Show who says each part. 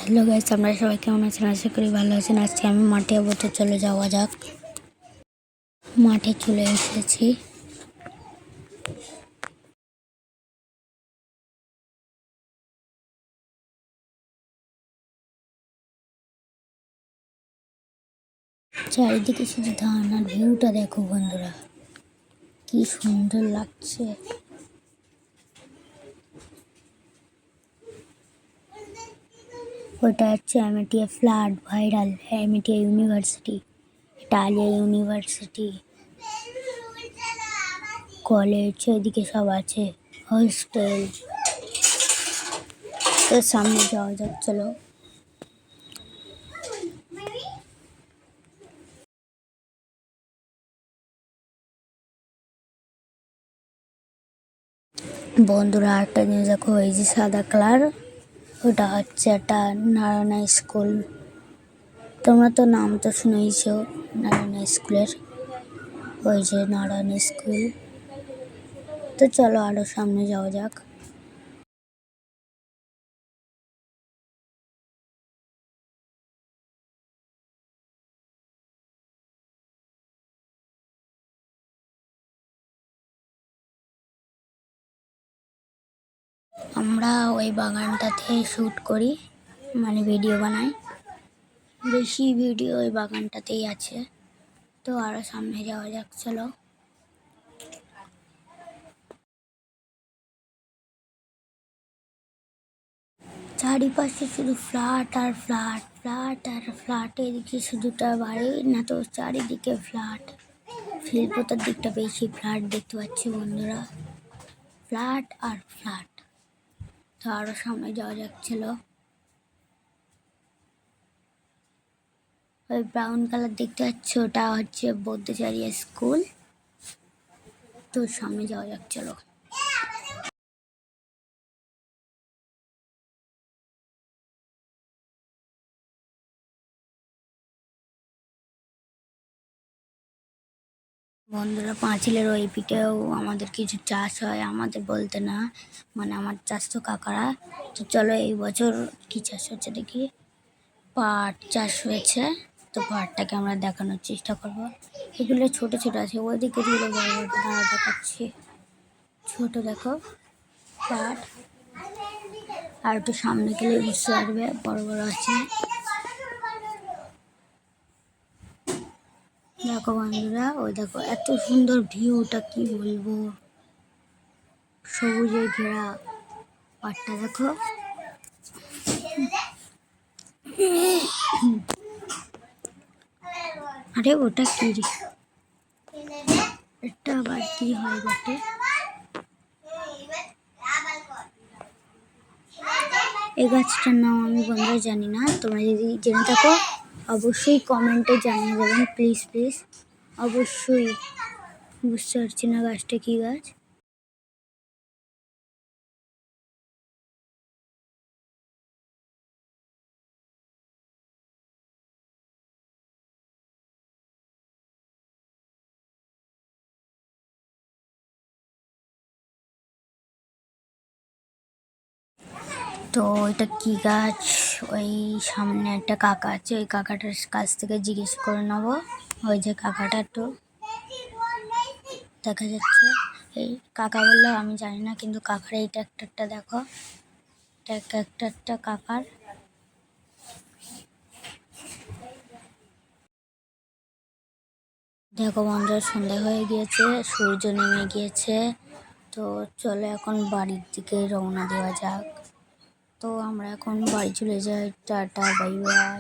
Speaker 1: Hello guys, আমরা সবাই কেমন আছেন? আশা করি ভালো আছেন। আজকে আমি মাঠে যাবো, তো চলে যাওয়া যাক। মাঠে চলে এসেছি। চারিদিকে শুধু ধান, আর ভিউটা দেখো বন্ধুরা, কি সুন্দর লাগছে। ওটা হচ্ছে অ্যামেটিয়া ফ্লাড ভাইরাল অ্যামেটিয়া ইউনিভার্সিটি, এটা আলিয়া ইউনিভার্সিটি, কলেজ, এদিকে সব আছে, হস্টেল। তো সামনে যাওয়া যাক, চলো। বন্ধুরা একটা জিনিস দেখো, এই যে সাদা কালার, ওটা হচ্ছে একটা নারায়ণা স্কুল। তোমরা তো নাম তো শুনেইছ নারায়ণা স্কুলের, ওই যে নারায়ণা স্কুল। তো চলো আরো সামনে যাওয়া যাক। আমরা ওই বাগানটাতে শ্যুট করি, মানে ভিডিও বানাই। বেশি ভিডিও ওই বাগানটাতেই আছে। তো আরো সামনে যাওয়া যাক, চলো। চারিপাশে শুধু ফ্ল্যাট আর ফ্ল্যাট, ফ্ল্যাট আর ফ্ল্যাট। এদিকে শুধুটা বাড়ি না, তো চারিদিকে ফ্ল্যাট। শিল্পতার দিকটা বেশি ফ্ল্যাট দেখতে পাচ্ছি বন্ধুরা, ফ্ল্যাট আর ফ্ল্যাট। তো আরো সামনে যাওয়া যাচ্ছিল। ওই ব্রাউন কালার দেখতে পাচ্ছ, ওটা হচ্ছে বৌদ্ধচারী স্কুল। তো সামনে যাওয়া যাচ্ছিল। বন্ধুরা, পাঁচিলের ওই পিঠেও আমাদের কিছু চাষ হয়, আমাদের বলতে না, মানে আমার চাষতো কাকারা। তো চলো এই বছর কি চাষ হচ্ছে দেখি। পাট চাষ হয়েছে, তো পাটটাকে আমরা দেখানোর চেষ্টা করব। এগুলো ছোট ছোট আছে, ওইদিকে যেগুলো বড় বড় দাঁড়া দেখাচ্ছি। ছোট দেখো পাট, আর একটু সামনে গেলে বুঝতে পারবে বড় বড় আছে। দেখো বন্ধুরা, ওই দেখো এত সুন্দর ভিউটা, কি বলবো, সবুজে ঘেরা পাটটা দেখো। আরে ওটা কি রে, এটা আবার কি হয় বটে। এই গাছটার নাম আমি বন্ধুরা জানি না, তোমরা যদি জেনে থাকো অবশ্যই কমেন্টে জানিয়ে দেবেন, প্লিজ প্লিজ। অবশ্যই বুঝতে পারছি না গাছটা কি গাছ। তো এটা কি গাছ, ওই সামনে একটা কাকা আছে, ওই কাকাটার কাছ থেকে জিজ্ঞেস করে নেবো। ওই যে কাকাটা তো দেখা যাচ্ছে, এই কাকা বললো আমি জানি না, কিন্তু কাকার এইটা একটা দেখো, এটা একটা কাকার। দেখো বন্ধুরা, সন্ধ্যা হয়ে গিয়েছে, সূর্য নেমে গিয়েছে। তো চলো এখন বাড়ির দিকে রওনা দেওয়া যাক। তো আমরা এখন বাড়ি চলে যাই, টাটা বাই বাই।